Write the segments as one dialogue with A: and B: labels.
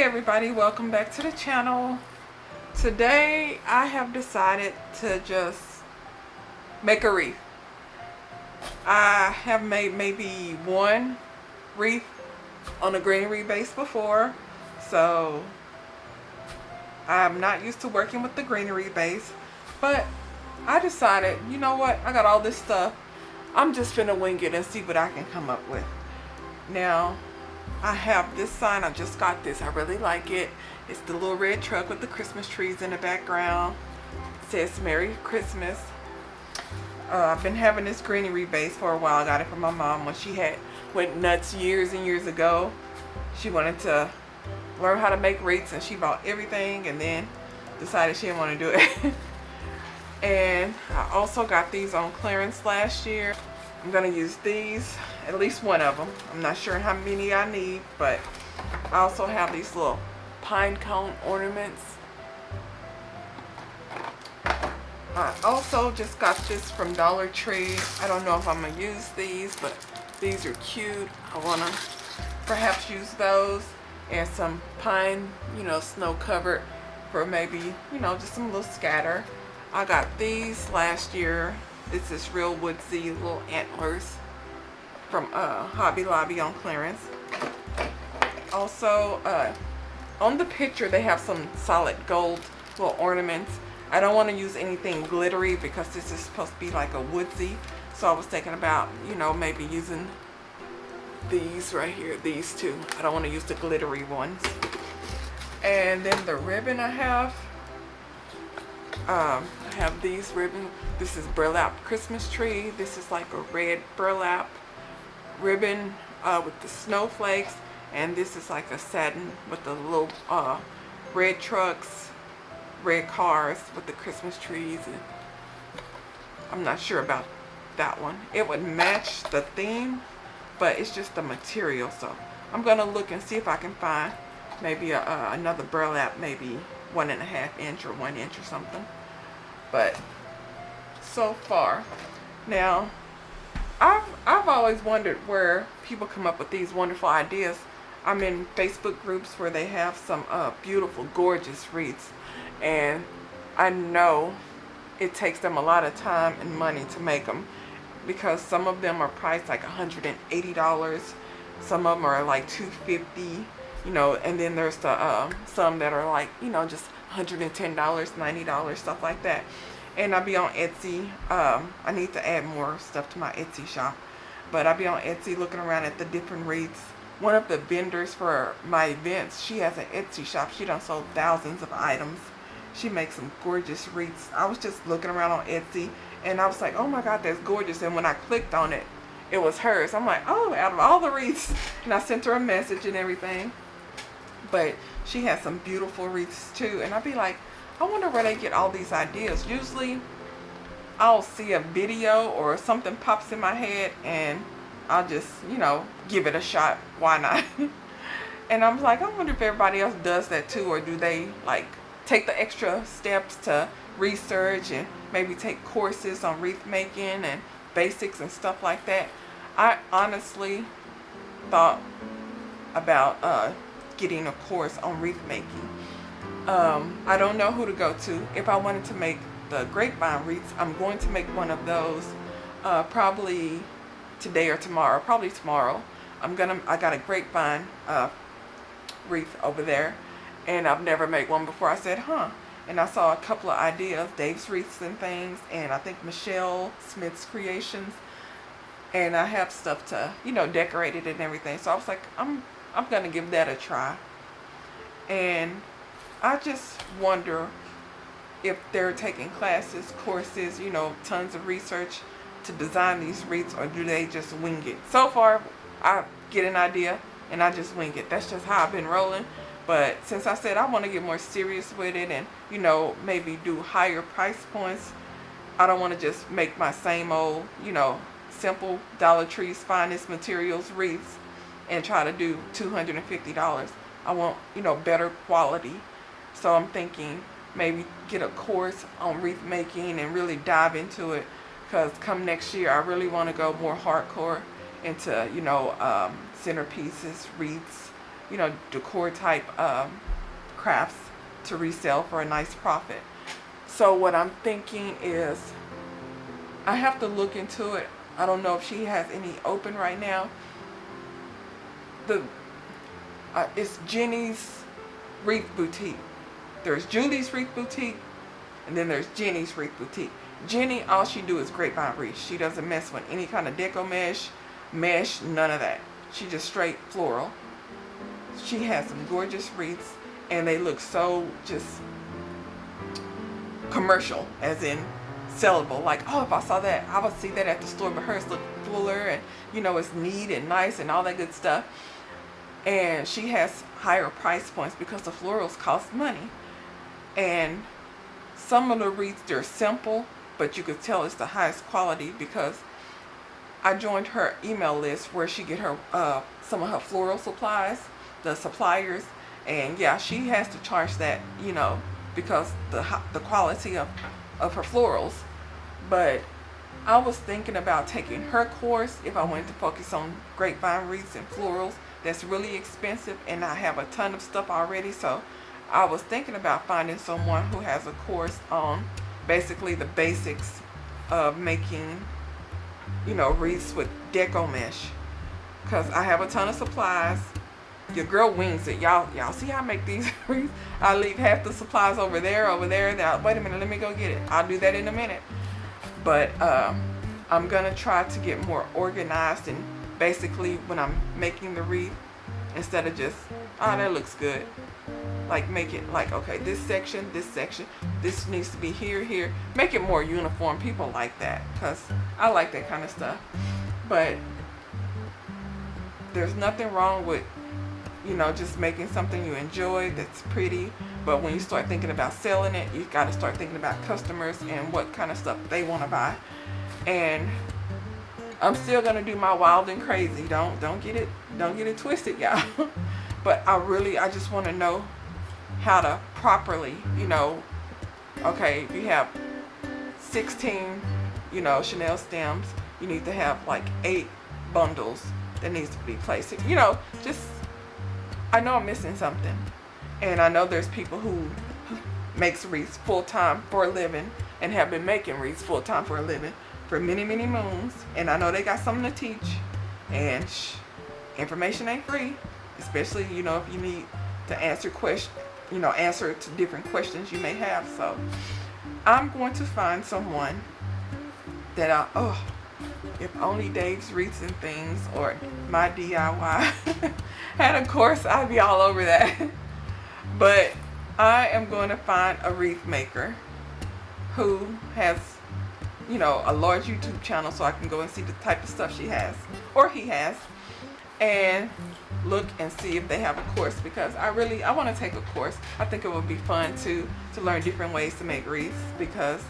A: Hey everybody, welcome back to the channel. Today I have decided to just make a wreath. I have made maybe one wreath on a greenery base before, so I'm not used to working with the greenery base, but I decided, you know what, I got all this stuff, I'm just finna wing it and see what I can come up with. Now I have this sign. I just got this. I really like it. It's the little red truck with the Christmas trees in the background. It says Merry Christmas. I've been having this greenery base for a while. I got it from my mom when she went nuts years and years ago. She wanted to learn how to make wreaths and she bought everything and then decided she didn't want to do it. And I also got these on clearance last year. I'm going to use these, at least one of them. I'm not sure how many I need, but I also have these little pine cone ornaments. I also just got this from Dollar Tree. I don't know if I'm going to use these, but these are cute. I want to perhaps use those and some pine, snow covered for maybe, just some little scatter. I got these last year. This is real woodsy little antlers from Hobby Lobby on clearance. Also, on the picture they have some solid gold little ornaments. I don't want to use anything glittery because this is supposed to be like a woodsy. So I was thinking about, maybe using these right here, these two. I don't want to use the glittery ones. And then the ribbon I have these ribbons. This is burlap Christmas tree. This is like a red burlap ribbon with the snowflakes, and this is like a satin with the little red trucks, red cars with the Christmas trees. And I'm not sure about that one. It would match the theme, but it's just the material. So I'm gonna look and see if I can find maybe another burlap, maybe 1.5 inch or 1 inch or something. But so far, now I've always wondered where people come up with these wonderful ideas. I'm in Facebook groups where they have some beautiful, gorgeous wreaths, and I know it takes them a lot of time and money to make them because some of them are priced like $180. Some of them are like $250. And then there's the some that are like, just $110, $90, stuff like that. And I'll be on Etsy. I need to add more stuff to my Etsy shop, but I'll be on Etsy looking around at the different wreaths. One of the vendors for my events, she has an Etsy shop. She done sold thousands of items. She makes some gorgeous wreaths. I was just looking around on Etsy and I was like, oh my God, that's gorgeous. And when I clicked on it, it was hers. I'm like, oh, out of all the wreaths. And I sent her a message and everything. But she has some beautiful wreaths too, and I'd be like, I wonder where they get all these ideas. Usually I'll see a video or something pops in my head and I'll just, give it a shot. Why not? And I'm like, I wonder if everybody else does that too, or do they like take the extra steps to research and maybe take courses on wreath making and basics and stuff like that. I honestly thought about getting a course on wreath making. I don't know who to go to. If I wanted to make the grapevine wreaths, I'm going to make one of those probably today or tomorrow. Probably tomorrow. I got a grapevine wreath over there, and I've never made one before. I said, and I saw a couple of ideas, Dave's Wreaths and things, and I think Michelle Smith's Creations, and I have stuff to decorate it and everything. So I was like, I'm gonna give that a try. And I just wonder if they're taking classes, courses, tons of research to design these wreaths, or do they just wing it? So far, I get an idea and I just wing it. That's just how I've been rolling. But since I said I want to get more serious with it and, maybe do higher price points, I don't want to just make my same old, simple Dollar Tree's finest materials wreaths and try to do $250. I want, better quality. So I'm thinking maybe get a course on wreath making and really dive into it, because come next year I really want to go more hardcore into, centerpieces, wreaths, you know, decor type crafts to resell for a nice profit. So what I'm thinking is I have to look into it. I don't know if she has any open right now. It's Jenny's Wreath Boutique. There's Julie's Wreath Boutique, and then there's Jenny's Wreath Boutique. Jenny, all she do is grapevine wreaths. She doesn't mess with any kind of deco mesh, none of that. She just straight floral. She has some gorgeous wreaths, and they look so just commercial, as in sellable. Like, oh, if I saw that, I would see that at the store, but hers look fuller and, you know, it's neat and nice and all that good stuff. And she has higher price points because the florals cost money. And some of the wreaths, they're simple, but you could tell it's the highest quality because I joined her email list where she get her some of her floral supplies, the suppliers, and yeah, she has to charge that, you know, because the quality of her florals. But I was thinking about taking her course if I wanted to focus on grapevine wreaths and florals. That's really expensive, and I have a ton of stuff already. So I was thinking about finding someone who has a course on basically the basics of making, you know, wreaths with deco mesh, because I have a ton of supplies. Your girl wings it. Y'all see how I make these wreaths? I leave half the supplies over there. Now, wait a minute, let me go get it. I'll do that in a minute. But I'm gonna try to get more organized, and basically when I'm making the wreath, instead of just, oh, that looks good, like make it like, okay, this section, this needs to be here. Make it more uniform. People like that, because I like that kind of stuff. But there's nothing wrong with, you know, just making something you enjoy that's pretty. But when you start thinking about selling it, you got to start thinking about customers and what kind of stuff they want to buy. And I'm still gonna do my wild and crazy. Don't get it twisted, y'all. But I just want to know how to properly, you know, okay, if you have 16, you know, Chanel stems, you need to have like 8 bundles that needs to be placed. You know, just, I know I'm missing something. And I know there's people who makes wreaths full-time for a living and have been making wreaths full-time for a living for many, many moons. And I know they got something to teach. And information ain't free, especially, you know, if you need to answer to different questions you may have. So I'm going to find someone that if only Dave's Wreaths and Things or my DIY had a course, I'd be all over that. But I am going to find a wreath maker who has, you know, a large YouTube channel, so I can go and see the type of stuff she has, or he has, and look and see if they have a course, because I want to take a course. I think it would be fun to learn different ways to make wreaths, because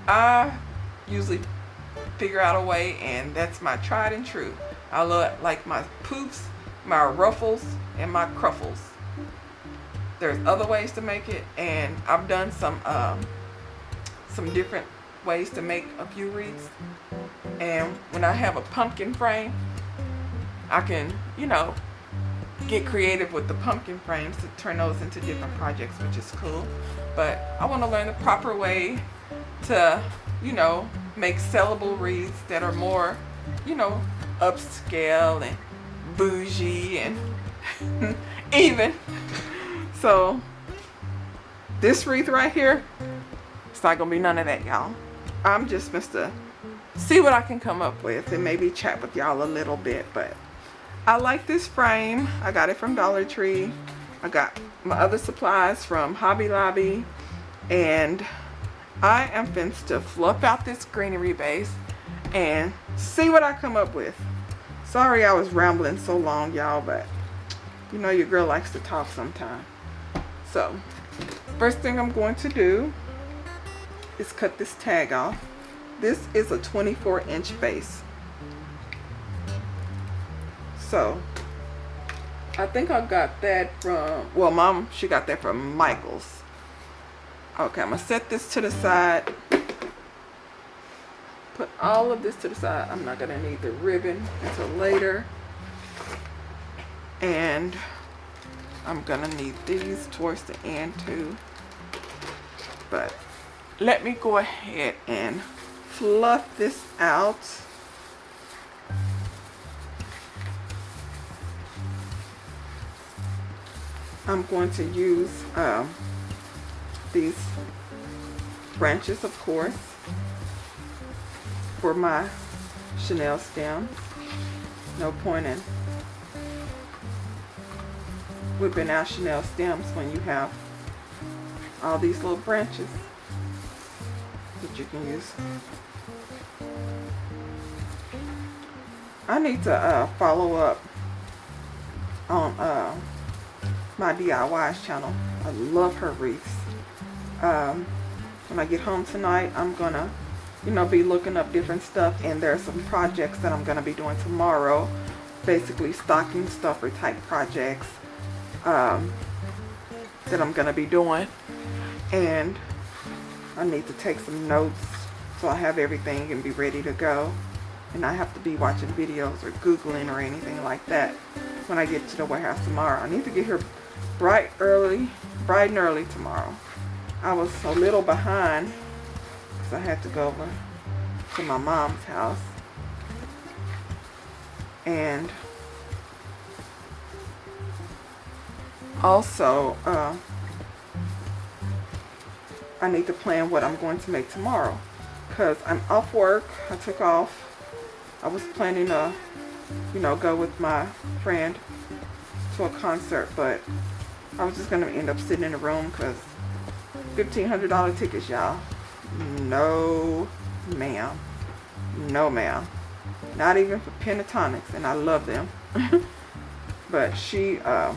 A: I usually figure out a way, and that's my tried and true. I love, like, my poofs, my ruffles, and my cruffles. There's other ways to make it, and I've done some different ways to make a few wreaths. And when I have a pumpkin frame, I can, you know, get creative with the pumpkin frames to turn those into different projects, which is cool. But I want to learn the proper way to, you know, make sellable wreaths that are more, you know, upscale and bougie and even. So this wreath right here, it's not gonna be none of that, y'all. I'm just Mr. See what I can come up with and maybe chat with y'all a little bit. But I like this frame. I got it from Dollar Tree. I got my other supplies from Hobby Lobby, and I am finna to fluff out this greenery base and see what I come up with. Sorry I was rambling so long, y'all, but you know your girl likes to talk sometime. So first thing I'm going to do is cut this tag off. This is a 24-inch base. So I think I got that from, well, Mom, she got that from Michael's. Okay, I'm gonna set this to the side. Put all of this to the side. I'm not gonna need the ribbon until later. And I'm gonna need these towards the end too. But let me go ahead and fluff this out. I'm going to use these branches, of course, for my Chanel stems. No point in whipping out Chanel stems when you have all these little branches that you can use. I need to follow up on my DIYs channel. I love her wreaths. When I get home tonight, I'm gonna, be looking up different stuff, and there are some projects that I'm gonna be doing tomorrow, basically stocking stuffer type projects that I'm gonna be doing, and I need to take some notes so I have everything and be ready to go, and I have to be watching videos or Googling or anything like that when I get to the warehouse tomorrow. I need to get here bright and early tomorrow. I was a little behind because I had to go over to my mom's house, and also I need to plan what I'm going to make tomorrow because I'm off work. I took off. I was planning to go with my friend to a concert, but I was just gonna end up sitting in the room because $1,500 tickets, y'all. No ma'am. No ma'am. Not even for Pentatonics, and I love them. But she was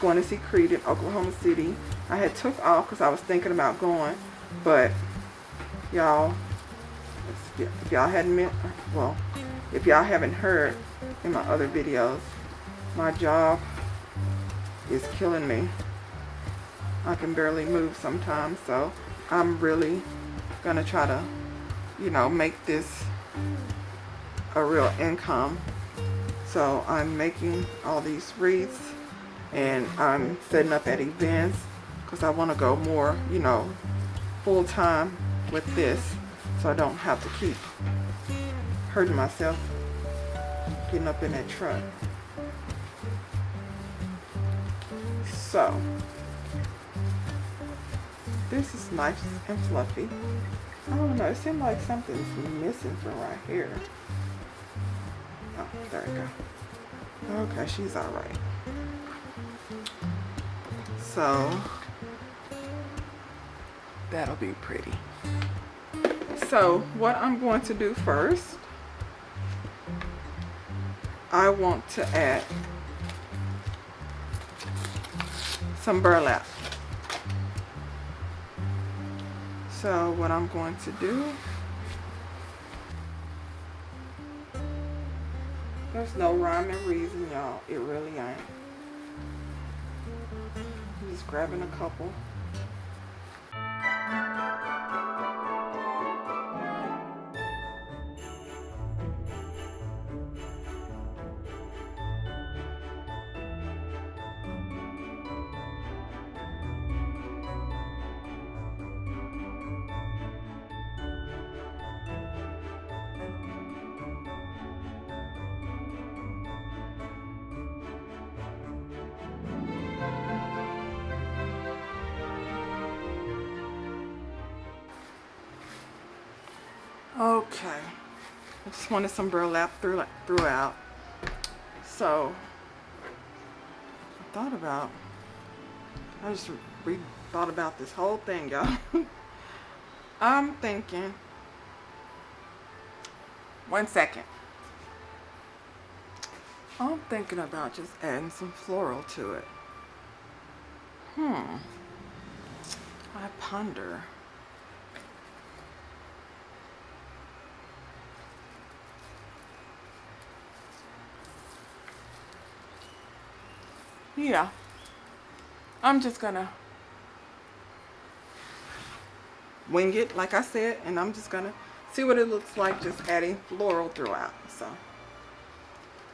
A: going to see Creed in Oklahoma City. I had took off because I was thinking about going, but y'all, if y'all haven't heard in my other videos, my job is killing me. I can barely move sometimes, so I'm really gonna try to, make this a real income. So I'm making all these wreaths, and I'm setting up at events because I want to go more, full time with this, so I don't have to keep hurting myself getting up in that truck. So this is nice and fluffy. I don't know, it seems like something's missing from right here. Oh, there we go. Okay, she's all right. So that'll be pretty. So what I'm going to do first, I want to add some burlap. So what I'm going to do, there's no rhyme and reason, y'all. It really ain't. I'm just grabbing a couple. Okay, I just wanted some burlap throughout. So I just thought about this whole thing, y'all. I'm thinking, one second. I'm thinking about just adding some floral to it. I ponder. Yeah, I'm just gonna wing it, like I said, and I'm just gonna see what it looks like just adding floral throughout. So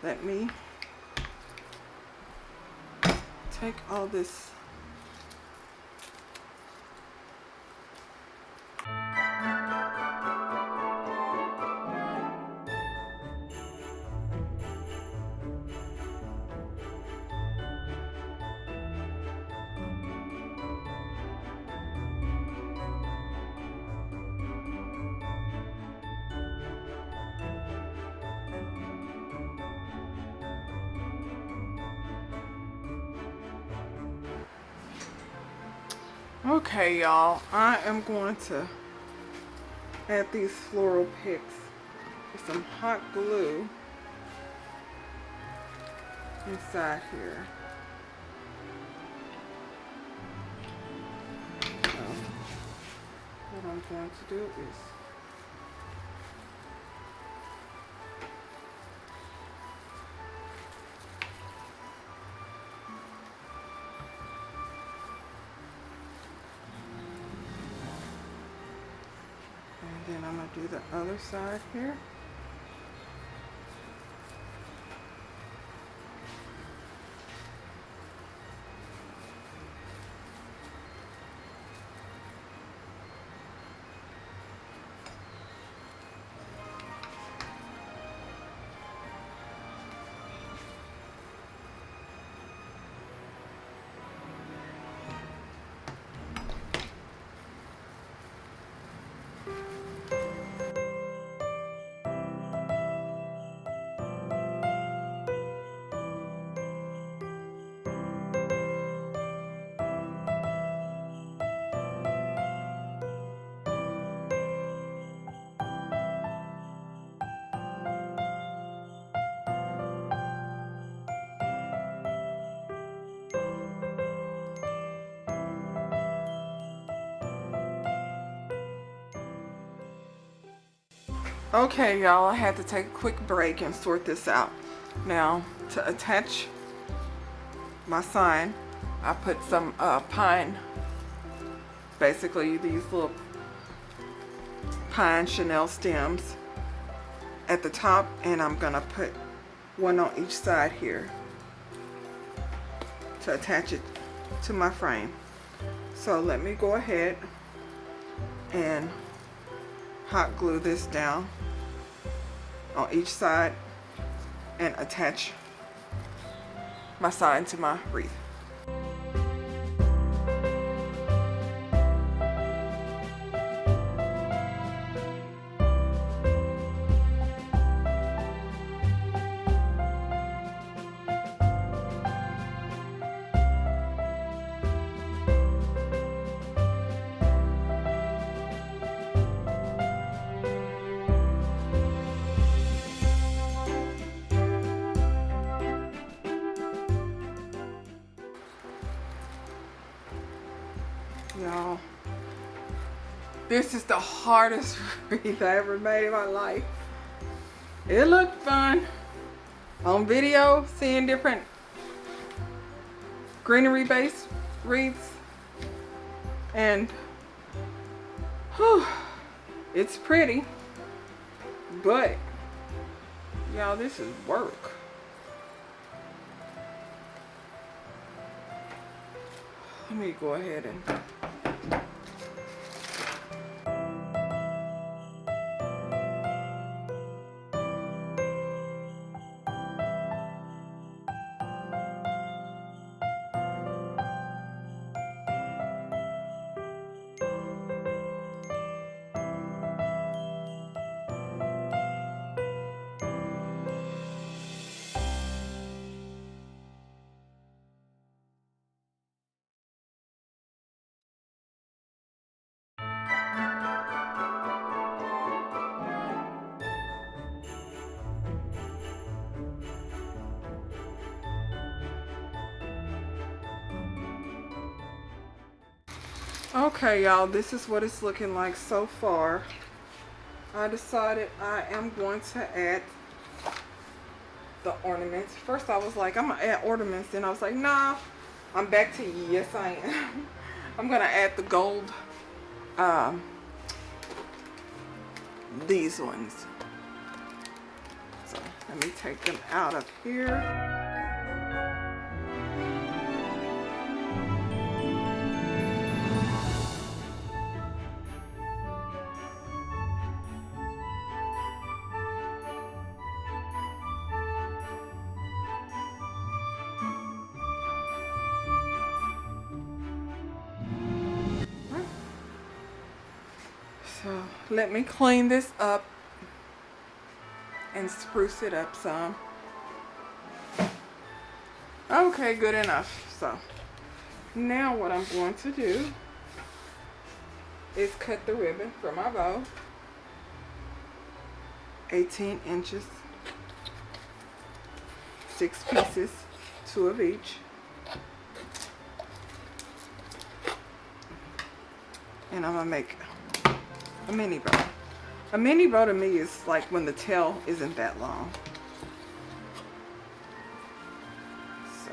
A: let me take all this. Okay, y'all, I am going to add these floral picks with some hot glue inside here. So, what I'm going to do is and then I'm going to do the other side here. Okay, y'all, I had to take a quick break and sort this out. Now, to attach my sign, I put some pine, basically these little pine chenille stems at the top, and I'm gonna put one on each side here to attach it to my frame. So let me go ahead and hot glue this down on each side and attach my sign to my wreath. Y'all, this is the hardest wreath I ever made in my life. It looked fun on video, seeing different greenery based wreaths, and whew, it's pretty, but y'all, this is work. Let me go ahead and okay, y'all, this is what it's looking like so far. I decided I am going to add the ornaments. First I was like, I'm gonna add ornaments, then I was like, nah, I'm back to yes I am. I'm gonna add the gold, these ones. So let me take them out of here. So let me clean this up and spruce it up some. Okay, good enough. So now what I'm going to do is cut the ribbon for my bow. 18 inches, 6 pieces, 2 of each. And I'm gonna make a mini bow. A mini bow to me is like when the tail isn't that long. So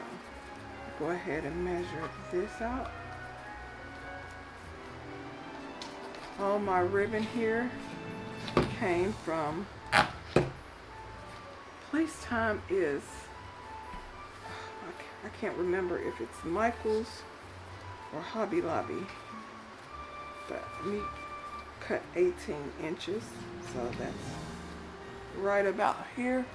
A: go ahead and measure this out. All my ribbon here came from, place time is, I can't remember if it's Michael's or Hobby Lobby, but me cut 18 inches, so that's right about here.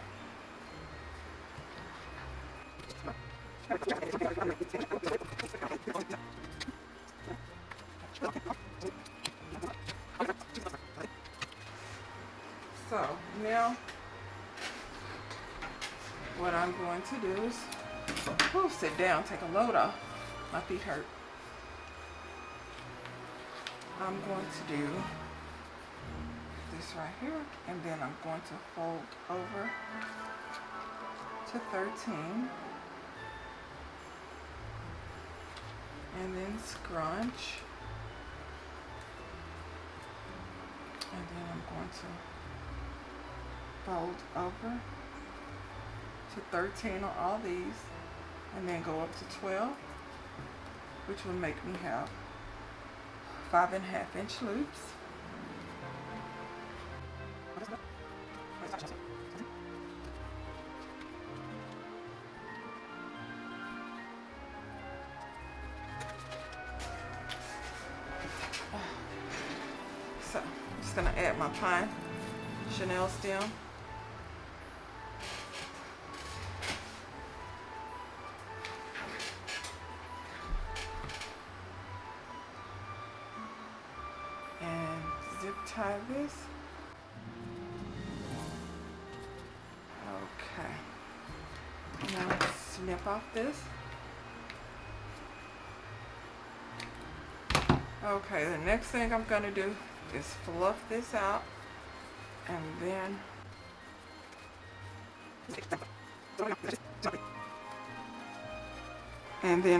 A: So now what I'm going to do is, sit down, take a load off. My feet hurt. I'm going to do this right here, and then I'm going to fold over to 13, and then scrunch, and then I'm going to fold over to 13 on all these, and then go up to 12, which will make me have 5.5 inch loops. So I'm just gonna add my pine Chanel stem. And zip tie this. Okay. Now snip off this. Okay, the next thing I'm gonna do is fluff this out, and then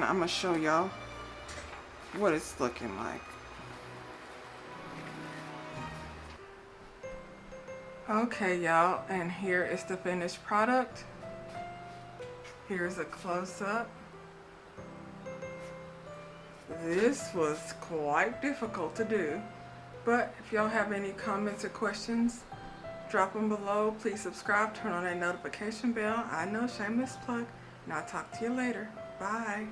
A: I'm gonna show y'all what it's looking like. Okay, y'all, and here is the finished product. Here's a close-up. This was quite difficult to do, but if y'all have any comments or questions, drop them below. Please subscribe, turn on that notification bell. I know, shameless plug, and I'll talk to you later. Bye.